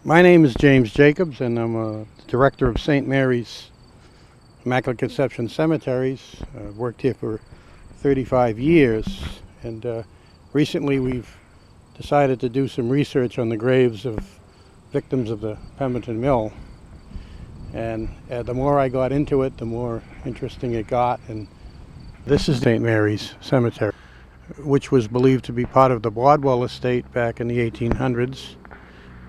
My name is James Jacobs, and I'm a director of St. Mary's Immaculate Conception Cemeteries. I've worked here for 35 years, and recently we've decided to do some research on the graves of victims of the Pemberton Mill. And the more I got into it, the more interesting it got. And this is St. Mary's Cemetery, which was believed to be part of the Bardwell estate back in the 1800s.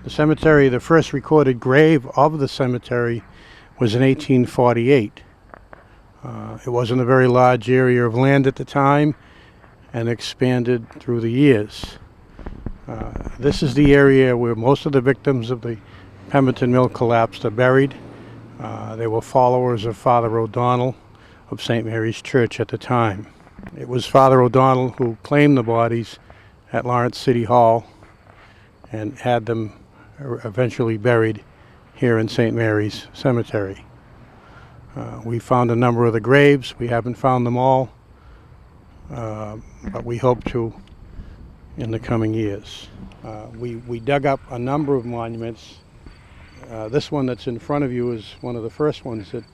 The cemetery, the first recorded grave of the cemetery was in 1848. It wasn't a very large area of land at the time and expanded through the years. This is the area where most of the victims of the Pemberton Mill collapse are buried. They were followers of Father O'Donnell of St. Mary's Church at the time. It was Father O'Donnell who claimed the bodies at Lawrence City Hall and had them eventually buried here in St. Mary's Cemetery. We found a number of the graves. We haven't found them all, but we hope to in the coming years. We dug up a number of monuments. This one that's in front of you is one of the first ones that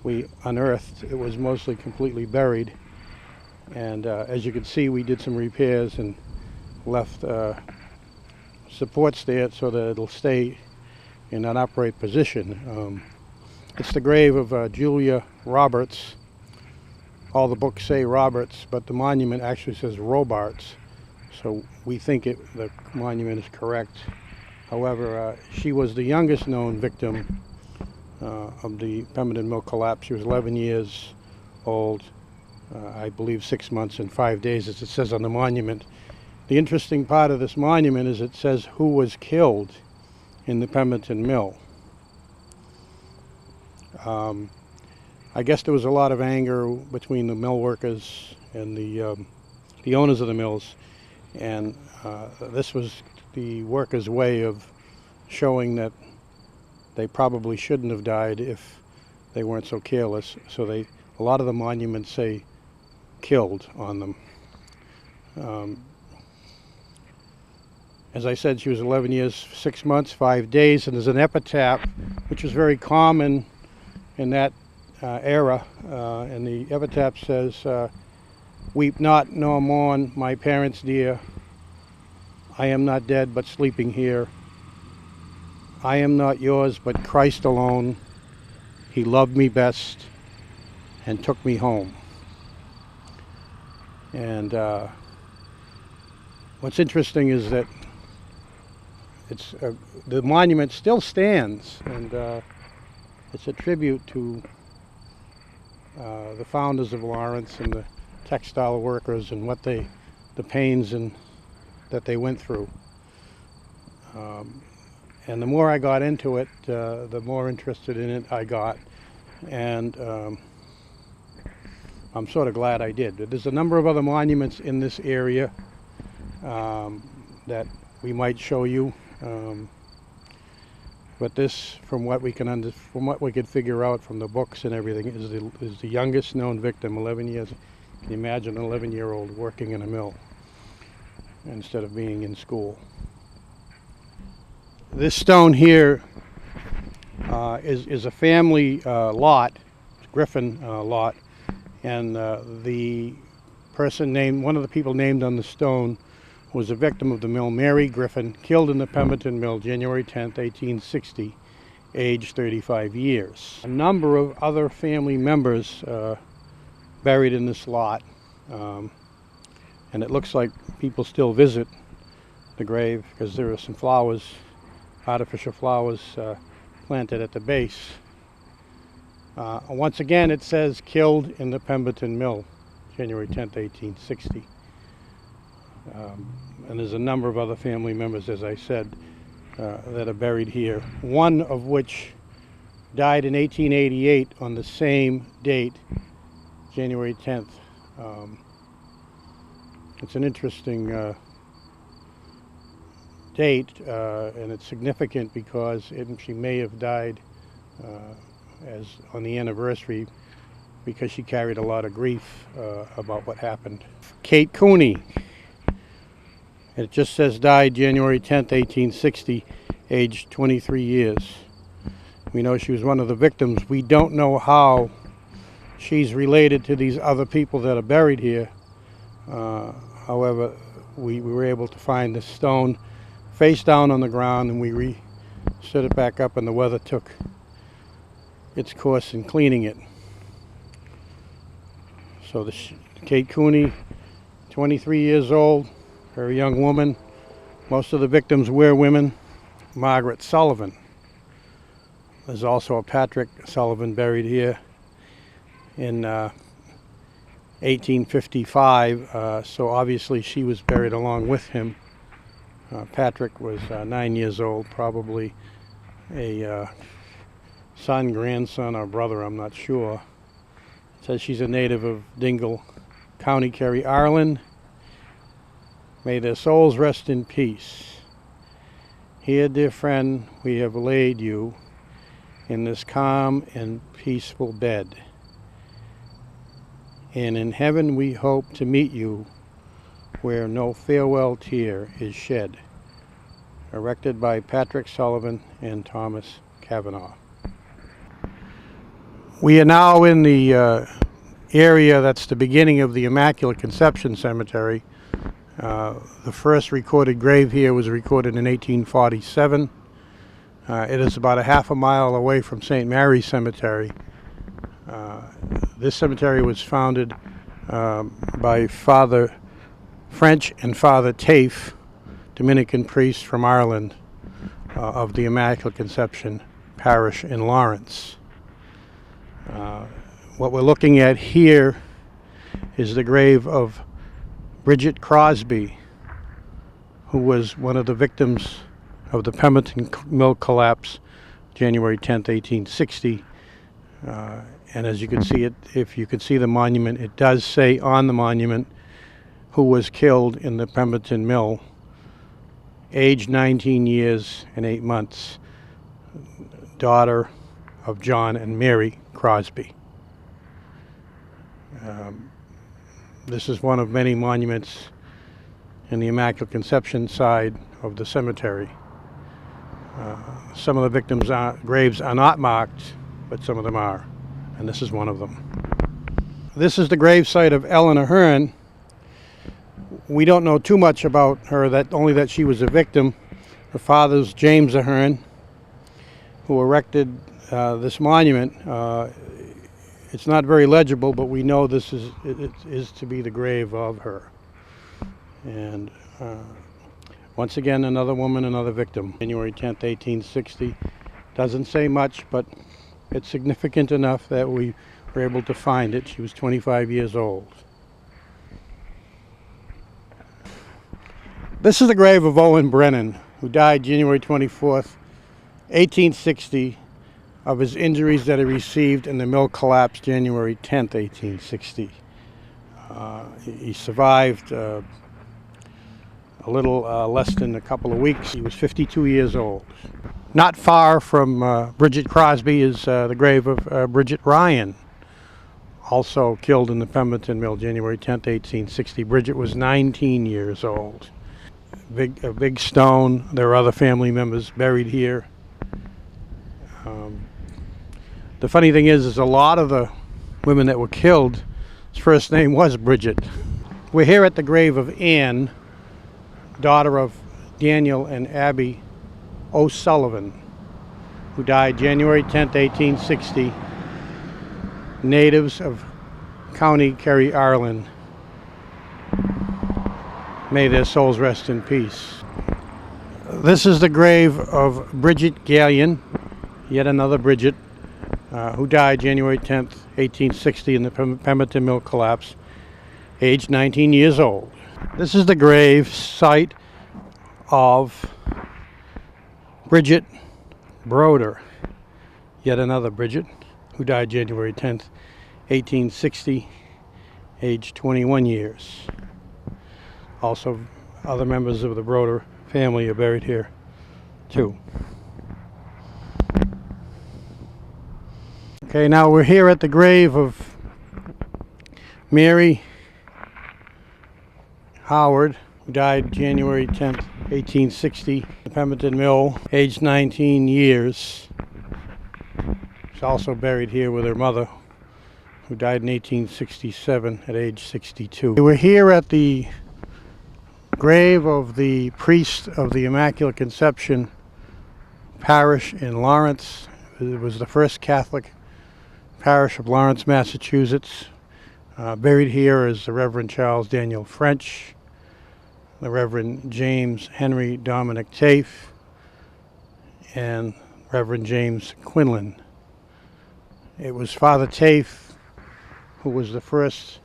we unearthed. It was mostly completely buried, and as you can see, we did some repairs and left supports there so that it'll stay in an upright position. It's the grave of Julia Roberts. All the books say Roberts, but the monument actually says Robarts, so we think the monument is correct. However, she was the youngest known victim of the Pemberton Mill collapse. She was 11 years old, I believe 6 months and 5 days, as it says on the monument. The interesting part of this monument is it says who was killed in the Pemberton Mill. I guess there was a lot of anger between the mill workers and the owners of the mills, and this was the workers' way of showing that they probably shouldn't have died if they weren't so careless. So a lot of the monuments say killed on them. As I said, she was 11 years, 6 months, 5 days, and there's an epitaph, which was very common in that era, and the epitaph says, "Weep not nor mourn, my parents dear. I am not dead, but sleeping here. I am not yours, but Christ alone. He loved me best and took me home." And what's interesting is that the monument still stands, and it's a tribute to the founders of Lawrence and the textile workers and the pains that they went through. And the more I got into it, the more interested in it I got, and I'm sort of glad I did. There's a number of other monuments in this area that we might show you, but this, from what we could figure out from the books and everything, is the youngest known victim. 11 years. Can you imagine an 11-year-old working in a mill instead of being in school? This stone here is a family lot, Griffin lot, and one of the people named on the stone was a victim of the mill, Mary Griffin, killed in the Pemberton Mill, January 10th, 1860, age 35 years. A number of other family members buried in this lot, and it looks like people still visit the grave because there are some flowers, artificial flowers, planted at the base. Once again, it says killed in the Pemberton Mill, January 10th, 1860. And there's a number of other family members, as I said, that are buried here, one of which died in 1888 on the same date, January 10th. It's an interesting date, and it's significant because she may have died as on the anniversary because she carried a lot of grief about what happened. Kate Cooney, it just says died January 10th, 1860. aged 23 years. We know she was one of the victims. We don't know how she's related to these other people that are buried here. However, we were able to find the stone face down on the ground, and we stood it back up, and the weather took its course in cleaning it. So Kate Cooney, 23 years old, very young woman. Most of the victims were women. Margaret Sullivan. There's also a Patrick Sullivan buried here in 1855, so obviously she was buried along with him. Patrick was 9 years old, probably a son, grandson, or brother, I'm not sure. It says she's a native of Dingle, County Kerry, Ireland. May their souls rest in peace. Here, dear friend, we have laid you in this calm and peaceful bed. And in heaven we hope to meet you where no farewell tear is shed. Erected by Patrick Sullivan and Thomas Cavanaugh. We are now in the area that's the beginning of the Immaculate Conception Cemetery. The first recorded grave here was recorded in 1847. It is about a half a mile away from St. Mary's Cemetery. This cemetery was founded by Father French and Father Tafe, Dominican priests from Ireland, of the Immaculate Conception Parish in Lawrence. What we're looking at here is the grave of Bridget Crosby, who was one of the victims of the Pemberton mill collapse, January 10th, 1860. And as you can see it, if you can see the monument, it does say on the monument who was killed in the Pemberton mill, aged 19 years and 8 months, daughter of John and Mary Crosby. This is one of many monuments in the Immaculate Conception side of the cemetery. Some of the victims' graves are not marked, but some of them are, and this is one of them. This is the gravesite of Eleanor Hearn. We don't know too much about her, only that she was a victim. Her father's James Ahern, who erected this monument. It's not very legible, but we know this is to be the grave of her. And once again, another woman, another victim. January 10th, 1860. Doesn't say much, but it's significant enough that we were able to find it. She was 25 years old. This is the grave of Owen Brennan, who died January 24th, 1860, of his injuries that he received in the mill collapse January 10th, 1860. He survived a little less than a couple of weeks. He was 52 years old. Not far from Bridget Crosby is the grave of Bridget Ryan, also killed in the Pemberton mill January 10th, 1860. Bridget was 19 years old. A big stone. There are other family members buried here. The funny thing is a lot of the women that were killed, his first name was Bridget. We're here at the grave of Anne, daughter of Daniel and Abby O'Sullivan, who died January 10th, 1860, natives of County Kerry, Ireland. May their souls rest in peace. This is the grave of Bridget Gallion, yet another Bridget, who died January 10th, 1860 in the Pemberton mill collapse, aged 19 years old. This is the grave site of Bridget Broder, yet another Bridget, who died January 10th, 1860, aged 21 years. Also, other members of the Broder family are buried here, too. Okay, now we're here at the grave of Mary Howard, who died January 10th, 1860. The Pemberton Mill, aged 19 years. She's also buried here with her mother, who died in 1867 at age 62. We're here at the grave of the priest of the Immaculate Conception parish in Lawrence. It was the first Catholic parish of Lawrence, Massachusetts. Buried here is the Reverend Charles Daniel French, the Reverend James Henry Dominic Tafe, and Reverend James Quinlan. It was Father Tafe who was the first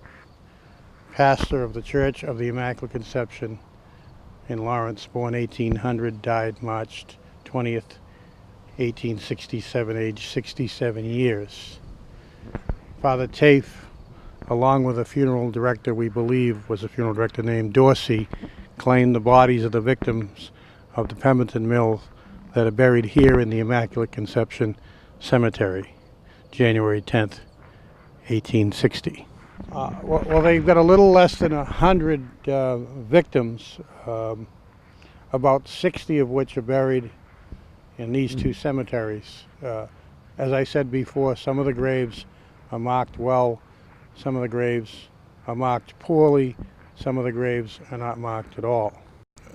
pastor of the Church of the Immaculate Conception in Lawrence, born 1800, died March 20th, 1867, aged 67 years. Father Tafe, along with a funeral director, we believe was a funeral director named Dorsey, claimed the bodies of the victims of the Pemberton Mill that are buried here in the Immaculate Conception Cemetery, January 10th, 1860. Well, they've got a little less than 100 victims, about 60 of which are buried in these two cemeteries. As I said before, some of the graves are marked well, some of the graves are marked poorly, some of the graves are not marked at all.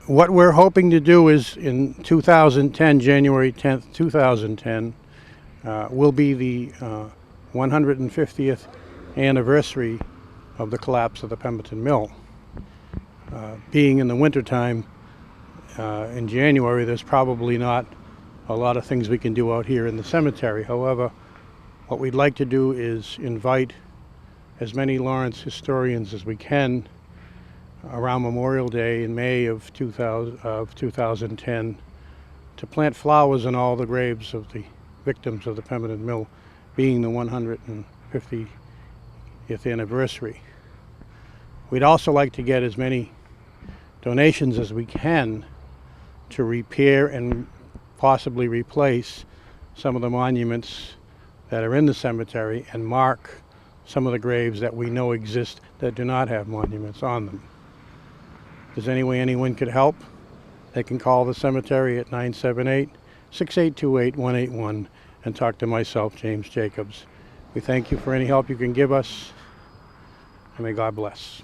What we're hoping to do is in 2010, January 10th, 2010, will be the 150th anniversary of the collapse of the Pemberton Mill. Being in the wintertime in January, there's probably not a lot of things we can do out here in the cemetery. However, what we'd like to do is invite as many Lawrence historians as we can around Memorial Day in May of 2010 to plant flowers in all the graves of the victims of the Pemberton Mill, being the 150th anniversary. We'd also like to get as many donations as we can to repair and possibly replace some of the monuments that are in the cemetery and mark some of the graves that we know exist that do not have monuments on them. If there's any way anyone could help, they can call the cemetery at 978-6828-181 and talk to myself, James Jacobs. We thank you for any help you can give us, and may God bless.